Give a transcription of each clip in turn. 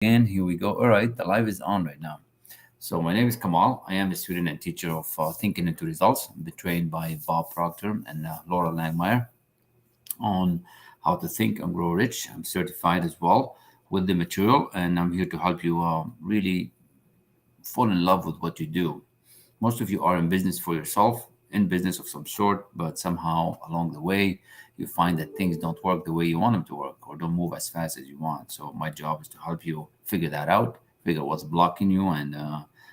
And here we go. All right, the live is on right now. So my name is Kamal. I am a student and teacher of Thinking into Results. I'm trained by Bob Proctor and Laura Langmeyer on how to think and grow rich. I'm certified as well with the material, and I'm here to help you really fall in love with what you do. Most of you are in business for yourself, in business of some sort, but somehow along the way, you find that things don't work the way you want them to work or don't move as fast as you want. So, my job is to help you figure that out, figure what's blocking you, and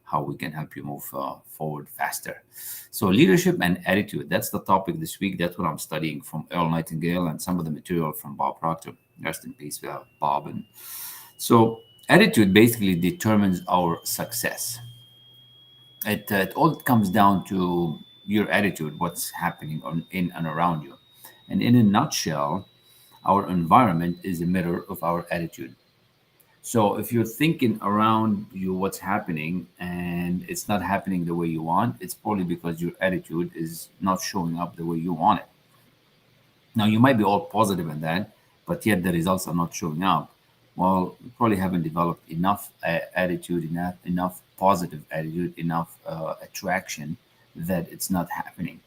how we can help you move forward faster. So, leadership and attitude, that's the topic this week. That's what I'm studying from Earl Nightingale and some of the material from Bob Proctor. Rest in peace, Bob. And so, attitude basically determines our success. It all comes down to your attitude, what's happening in and around you. And in a nutshell, our environment is a mirror of our attitude. So if you're thinking around you what's happening and it's not happening the way you want, it's probably because your attitude is not showing up the way you want it. Now, you might be all positive in that, but yet the results are not showing up. Well, you probably haven't developed enough attitude, enough positive attitude, enough attraction that it's not happening.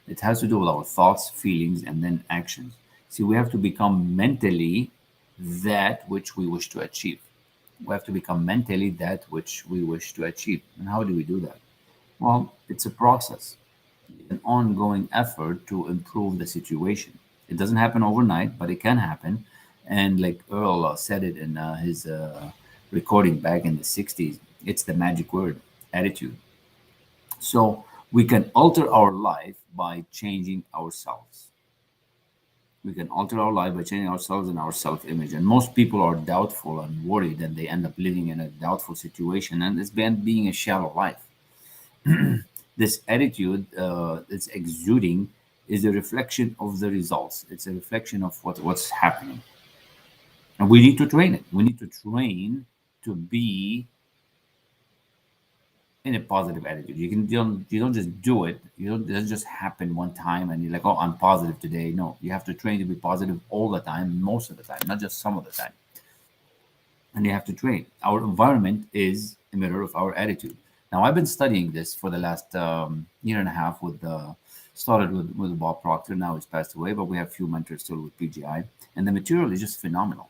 It has to do with our thoughts, feelings, and then actions. See, we have to become mentally that which we wish to achieve. We have to become mentally that which we wish to achieve. And how do we do that? Well, it's a process, an ongoing effort to improve the situation. It doesn't happen overnight, but it can happen. And like Earl said it in his recording back in the 60s, it's the magic word, attitude. So we can alter our life by changing ourselves. We can alter our life by changing ourselves and our self image. And most people are doubtful and worried, and they end up living in a doubtful situation. And it's been being a shallow life. This attitude it's exuding is a reflection of the results. It's a reflection of what's happening, and we need to train it. We need to train to be in a positive attitude. You don't just do it. It doesn't just happen one time and you're like, oh, I'm positive today. No, you have to train to be positive all the time, most of the time, not just some of the time. And you have to train. Our environment is a mirror of our attitude. Now, I've been studying this for the last year and a half. Started with Bob Proctor. Now he's passed away, but we have a few mentors still with PGI, and the material is just phenomenal.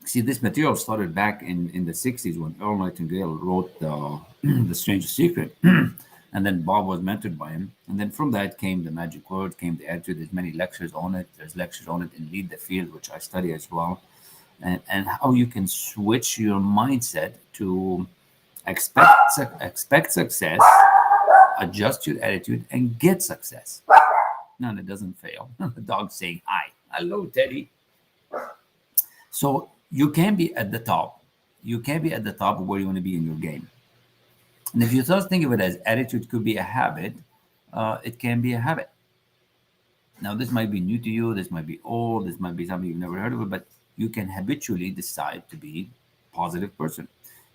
See, this material started back in the 60s when Earl Nightingale wrote The Strange Secret. And then Bob was mentored by him. And then from that came the magic word, came the attitude. There's many lectures on it. There's lectures on it in Lead the Field, which I study as well. And how you can switch your mindset to expect success, adjust your attitude, and get success. No, it doesn't fail. The dog's saying hi. Hello, Teddy. So you can be at the top. You can be at the top of where you want to be in your game. And if you just think of it as attitude could be a habit, it can be a habit. Now, this might be new to you. This might be old. This might be something you've never heard of it, but you can habitually decide to be a positive person,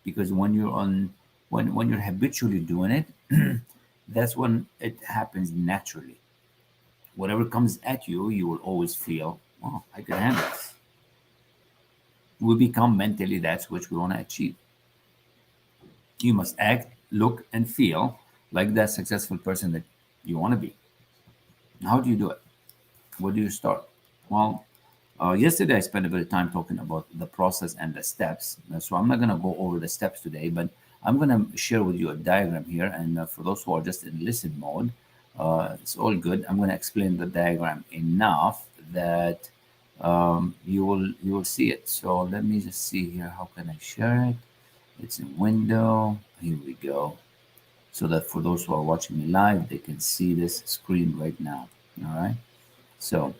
because when you're habitually doing it, that's when it happens naturally. Whatever comes at you, you will always feel, oh, I can handle this. We become mentally that's which we want to achieve. You must act, look, and feel like that successful person that you want to be. How do you do it? Where do you start? Well, yesterday I spent a bit of time talking about the process and the steps. So I'm not going to go over the steps today, but I'm going to share with you a diagram here. And for those who are just in listen mode, it's all good. I'm going to explain the diagram enough that you will see it. So let me just see here. How can I share it? It's in window. Here we go. So that for those who are watching me live, they can see this screen right now. All right. So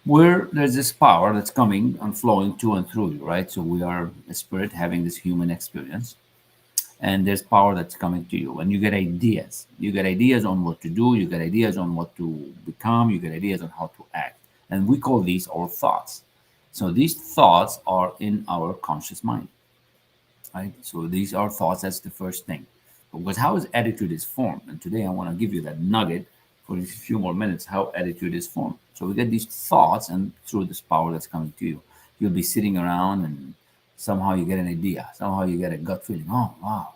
where there's this power that's coming and flowing to and through you, right? So we are a spirit having this human experience, and there's power that's coming to you, and you get ideas. You get ideas on what to do. You get ideas on what to become. You get ideas on how to act, and we call these our thoughts. So these thoughts are in our conscious mind, right? So these are thoughts. That's the first thing. Because how is attitude is formed, and today I want to give you that nugget for a few more minutes how attitude is formed. So we get these thoughts, and through this power that's coming to you, you'll be sitting around and somehow you get an idea. Somehow you get a gut feeling. Oh, wow,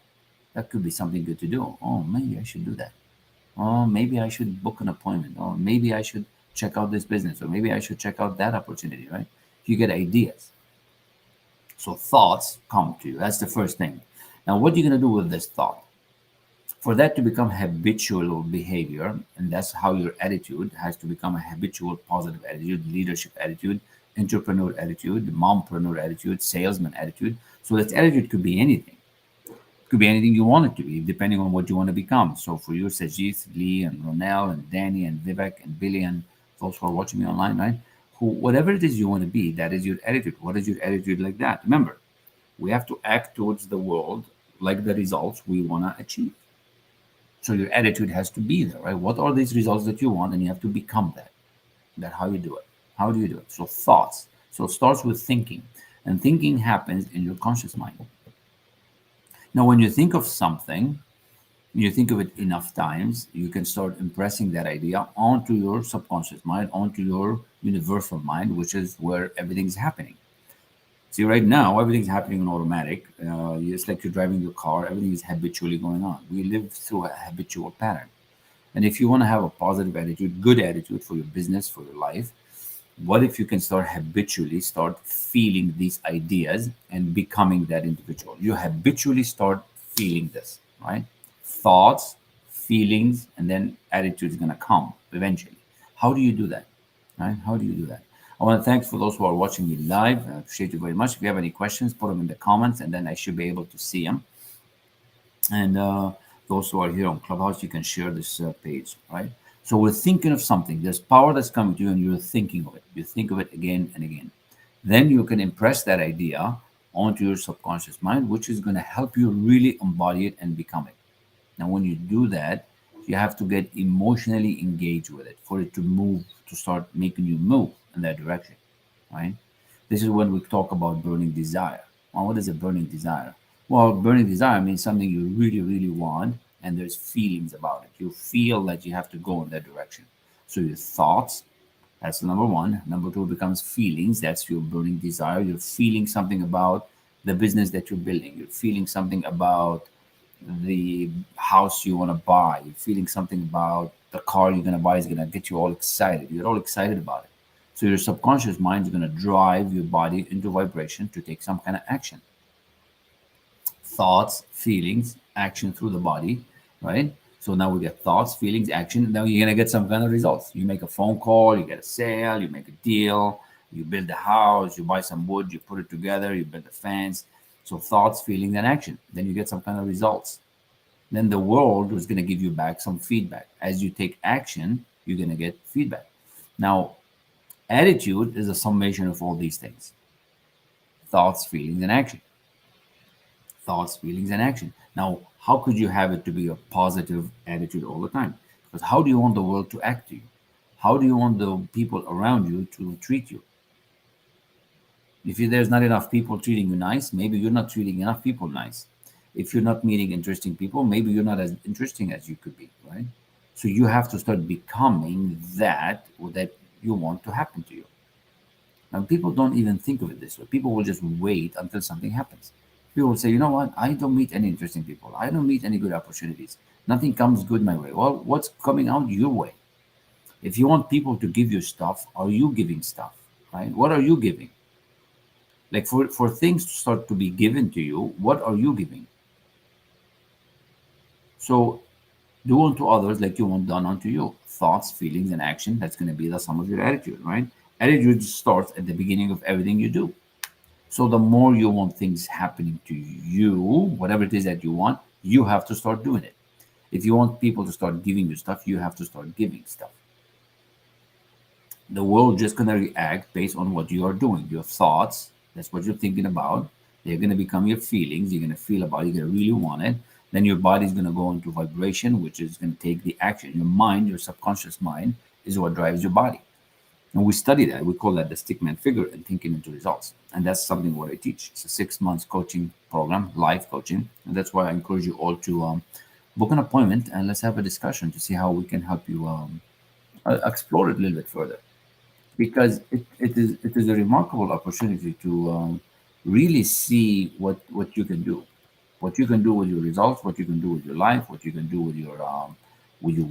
that could be something good to do. Oh, maybe I should do that. Oh, maybe I should book an appointment. Or maybe I should check out this business. Or maybe I should check out that opportunity, right? You get ideas. So thoughts come to you. That's the first thing. Now, what are you going to do with this thought? For that to become habitual behavior, and that's how your attitude has to become a habitual positive attitude, leadership attitude, entrepreneur attitude, mompreneur attitude, salesman attitude. So that attitude could be anything. It could be anything you want it to be, depending on what you want to become. So for you, Sajid, Lee, and Ronel, and Danny, and Vivek, and Billy, and those who are watching me online, right? Who, whatever it is you want to be, that is your attitude. What is your attitude like that? Remember, we have to act towards the world like the results we want to achieve. So your attitude has to be there, right? What are these results that you want? And you have to become that. That's how you do it. How do you do it? So thoughts. So it starts with thinking. And thinking happens in your conscious mind. Now, when you think of something, you think of it enough times, you can start impressing that idea onto your subconscious mind, onto your universal mind, which is where everything's happening. See, right now, everything's happening in automatic. It's like you're driving your car, everything is habitually going on. We live through a habitual pattern. And if you want to have a positive attitude, good attitude for your business, for your life, what if you can start habitually start feeling these ideas and becoming that individual? You habitually start feeling this, right? Thoughts, feelings, and then attitude is going to come eventually. How do you do that? Right? How do you do that? I want to thank for those who are watching me live. I appreciate you very much. If you have any questions, put them in the comments, and then I should be able to see them. And those who are here on Clubhouse, you can share this page, right? So we're thinking of something. There's power that's coming to you, and you're thinking of it. You think of it again and again. Then you can impress that idea onto your subconscious mind, which is going to help you really embody it and become it. Now, when you do that, you have to get emotionally engaged with it for it to move, to start making you move in that direction, right? This is when we talk about burning desire. Well, what is a burning desire? Well, burning desire means something you really, really want, and there's feelings about it. You feel that you have to go in that direction. So your thoughts, that's number one. Number two becomes feelings. That's your burning desire. You're feeling something about the business that you're building. You're feeling something about the house you want to buy. You're feeling something about the car you're going to buy is going to get you all excited. You're all excited about it. So your subconscious mind is going to drive your body into vibration to take some kind of action. Thoughts, feelings, action through the body, right? So now we get thoughts, feelings, action. Now you're going to get some kind of results. You make a phone call, you get a sale, you make a deal, you build a house, you buy some wood, you put it together, you build a fence. So thoughts, feelings, and action. Then you get some kind of results. Then the world is going to give you back some feedback. As you take action, you're going to get feedback. Now, attitude is a summation of all these things: thoughts, feelings, and action. Thoughts, feelings, and action. Now, how could you have it to be a positive attitude all the time? Because how do you want the world to act to you? How do you want the people around you to treat you? If there's not enough people treating you nice, maybe you're not treating enough people nice. If you're not meeting interesting people, maybe you're not as interesting as you could be, right? So you have to start becoming that you want to happen to you. Now, people don't even think of it this way. People will just wait until something happens. People will say, you know what? I don't meet any interesting people. I don't meet any good opportunities. Nothing comes good my way. Well, what's coming out your way? If you want people to give you stuff, are you giving stuff, right? What are you giving? Like for things to start to be given to you, what are you giving? So do unto others like you want done unto you. Thoughts, feelings, and action. That's going to be the sum of your attitude, right? Attitude starts at the beginning of everything you do. So the more you want things happening to you, whatever it is that you want, you have to start doing it. If you want people to start giving you stuff, you have to start giving stuff. The world just gonna react based on what you are doing. Your thoughts, that's what you're thinking about. They're gonna become your feelings. You're gonna feel about it. You're gonna really want it. Then your body's gonna go into vibration, which is gonna take the action. Your mind, your subconscious mind, is what drives your body. And we study that. We call that the stickman figure and thinking into results. And that's something what I teach. It's a 6 months coaching program, live coaching. And that's why I encourage you all to Book an appointment and let's have a discussion to see how we can help you explore it a little bit further. Because it is a remarkable opportunity to really see what you can do, what you can do with your results, what you can do with your life, what you can do with your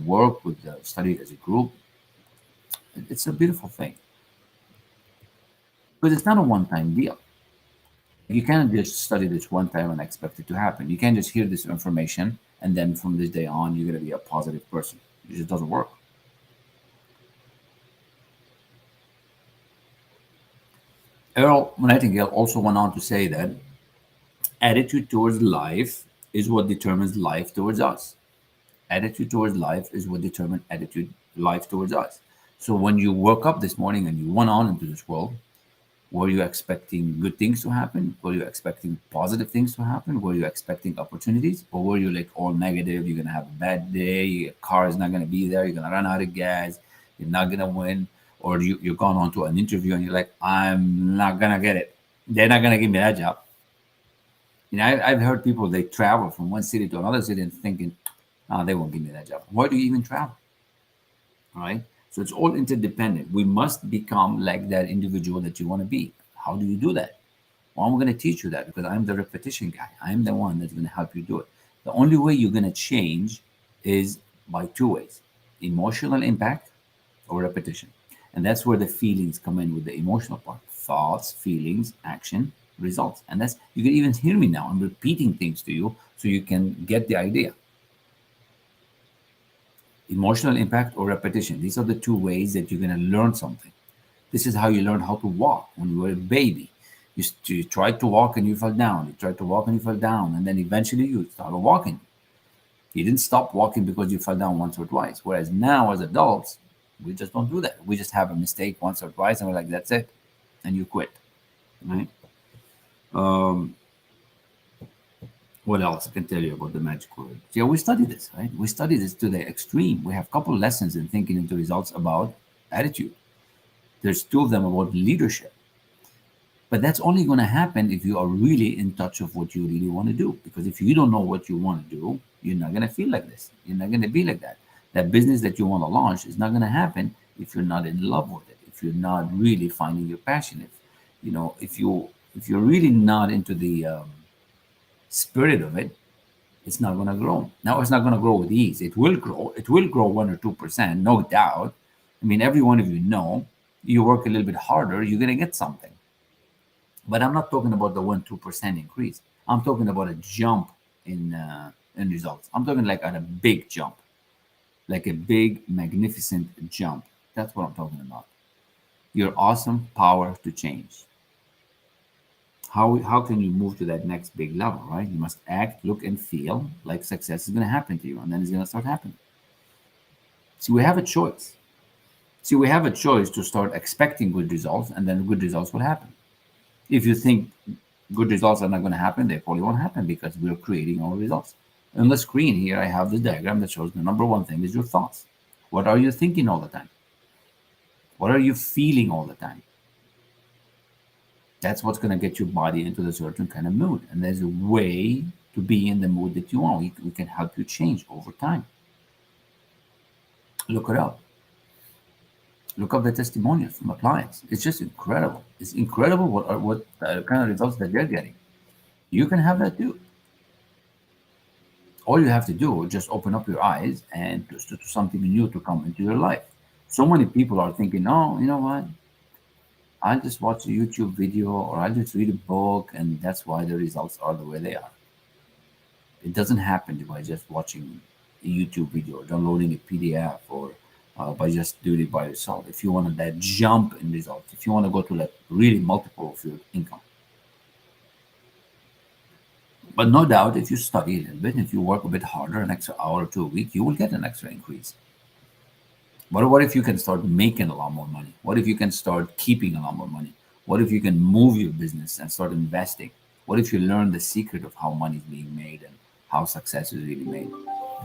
work, with the study as a group. It's a beautiful thing because it's not a one-time deal. You can't just study this one time and expect it to happen. You can't just hear this information and then from this day on you're going to be a positive person. It just doesn't work. Earl Nightingale also went on to say that attitude towards life is what determines life towards us. Attitude towards life is what determines attitude life towards us. So when you woke up this morning and you went on into this world, were you expecting good things to happen? Were you expecting positive things to happen? Were you expecting opportunities? Or were you like all negative? You're gonna have a bad day, your car is not gonna be there, you're gonna run out of gas, you're not gonna win, or you're going on to an interview and you're like, I'm not gonna get it. They're not gonna give me that job. I've heard people they travel from one city to another city and thinking, oh, they won't give me that job. Why do you even travel? All right. So it's all interdependent. We must become like that individual that you want to be. How do you do that? Well, I'm going to teach you that because I'm the repetition guy. I'm the one that's going to help you do it. The only way you're going to change is by two ways: emotional impact or repetition. And that's where the feelings come in with the emotional part: thoughts, feelings, action, results. And that's, you can even hear me now. I'm repeating things to you so you can get the idea. Emotional impact or repetition. These are the two ways that you're going to learn something. This is how you learn how to walk when you were a baby. You tried to walk and you fell down. You tried to walk and you fell down. And then eventually you started walking. You didn't stop walking because you fell down once or twice. Whereas now, as adults, we just don't do that. We just have a mistake once or twice and we're like, that's it. And you quit. Right? Um, what else I can tell you about the magic word? Yeah, we study this, right? We study this to the extreme. We have a couple lessons in thinking into results about attitude. There's two of them about leadership. But that's only going to happen if you are really in touch of what you really want to do. Because if you don't know what you want to do, you're not going to feel like this. You're not going to be like that. That business that you want to launch is not going to happen if you're not in love with it. If you're not really finding your passion. If you're really not into the spirit of it, it's not going to grow. Now, it's not going to grow with ease. It will grow. It will grow 1 or 2%, no doubt. I mean, every one of you know, you work a little bit harder, you're going to get something. But I'm not talking about the 1 2% increase. I'm talking about a jump in results. I'm talking like at a big jump, like a big magnificent jump. That's what I'm talking about. Your awesome power to change. How can you move to that next big level, right? You must act, look, and feel like success is going to happen to you, and then it's going to start happening. See, we have a choice. See, we have a choice to start expecting good results, and then good results will happen. If you think good results are not going to happen, they probably won't happen because we're creating our results. On the screen here, I have the diagram that shows the number one thing is your thoughts. What are you thinking all the time? What are you feeling all the time? That's what's going to get your body into the certain kind of mood. And there's a way to be in the mood that you want. We can help you change over time. Look it up. Look up the testimonials from our clients. It's just incredible. It's incredible what kind of results that they're getting. You can have that too. All you have to do is just open up your eyes and to something new to come into your life. So many people are thinking, oh, you know what? I'll just watch a YouTube video or I'll just read a book, and that's why the results are the way they are. It doesn't happen by just watching a YouTube video or downloading a PDF or by just doing it by yourself. If you want that jump in results, if you want to go to like really multiple of your income. But no doubt, if you study a little bit, if you work a bit harder, an extra hour or two a week, you will get an extra increase. But what if you can start making a lot more money? What if you can start keeping a lot more money? What if you can move your business and start investing? What if you learn the secret of how money is being made and how success is really made?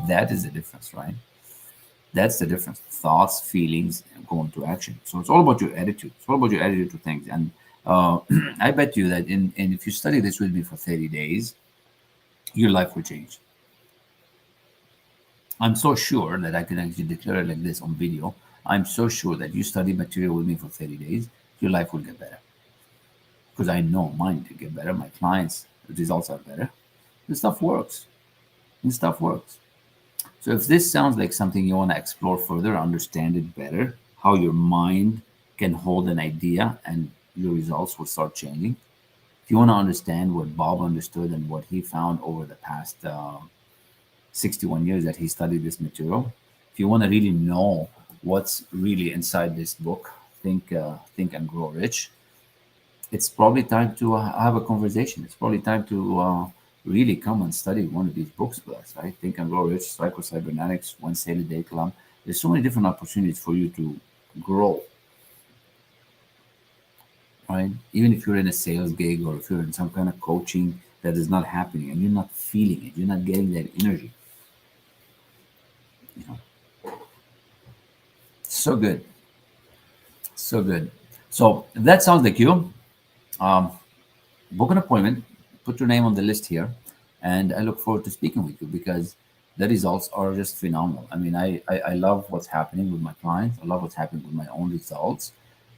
That is the difference, right? That's the difference. Thoughts, feelings, and go into action. So it's all about your attitude. It's all about your attitude to things. And I bet you that if you study this with me for 30 days, your life will change. I'm so sure that I can actually declare it like this on video. I'm so sure that you study material with me for 30 days, your life will get better. Because I know mine to get better. My clients' results are better. This stuff works. This stuff works. So if this sounds like something you want to explore further, understand it better, how your mind can hold an idea and your results will start changing. If you want to understand what Bob understood and what he found over the past 61 years that he studied this material, if you want to really know what's really inside this book, Think and Grow Rich, it's probably time to have a conversation. It's probably time to really come and study one of these books with us, right? Think and Grow Rich, Psycho Cybernetics, One Sale a Day Club. There's so many different opportunities for you to grow, right? Even if you're in a sales gig or if you're in some kind of coaching that is not happening and you're not feeling it, you're not getting that energy, you know. So good, so good. So if that sounds like you, um, book an appointment, put your name on the list here, and I look forward to speaking with you because the results are just phenomenal. I mean, I love what's happening with my clients. I love what's happening with my own results.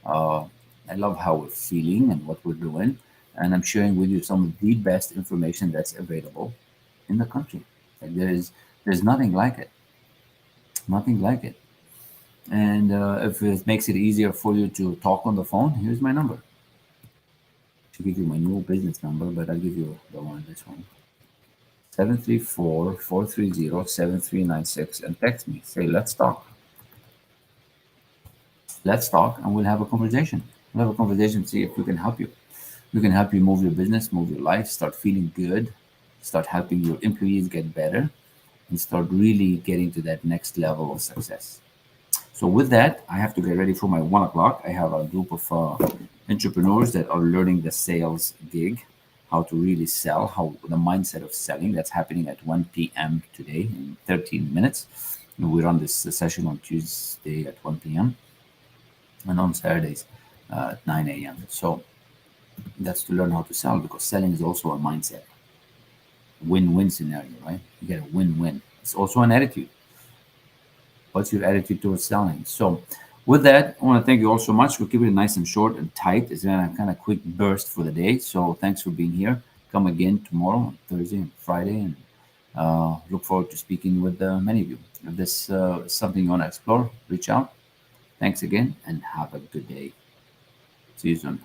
Uh, I love how we're feeling and what we're doing. And I'm sharing with you some of the best information that's available in the country. Like there's nothing like it. Nothing like it. And if it makes it easier for you to talk on the phone, here's my number. To give you my new business number, but I'll give you the one, this one. 734-430-7396 and text me. Say, let's talk. Let's talk and we'll have a conversation. We'll have a conversation, see if we can help you. We can help you move your business, move your life, start feeling good, start helping your employees get better, and start really getting to that next level of success. So with that, I have to get ready for my 1 o'clock. I have a group of entrepreneurs that are learning the sales gig, how to really sell, how the mindset of selling. That's happening at 1 p.m. today in 13 minutes. And we run this session on Tuesday at 1 p.m. and on Saturdays at 9 a.m. So that's to learn how to sell because selling is also a mindset, win-win scenario, right? You get a win-win. It's also an attitude. What's your attitude towards selling? So, with that, I want to thank you all so much. We'll keep it nice and short and tight. It's a kind of quick burst for the day. So, thanks for being here. Come again tomorrow, Thursday, and Friday, and look forward to speaking with many of you. If this is something you want to explore, reach out. Thanks again, and have a good day. See you soon.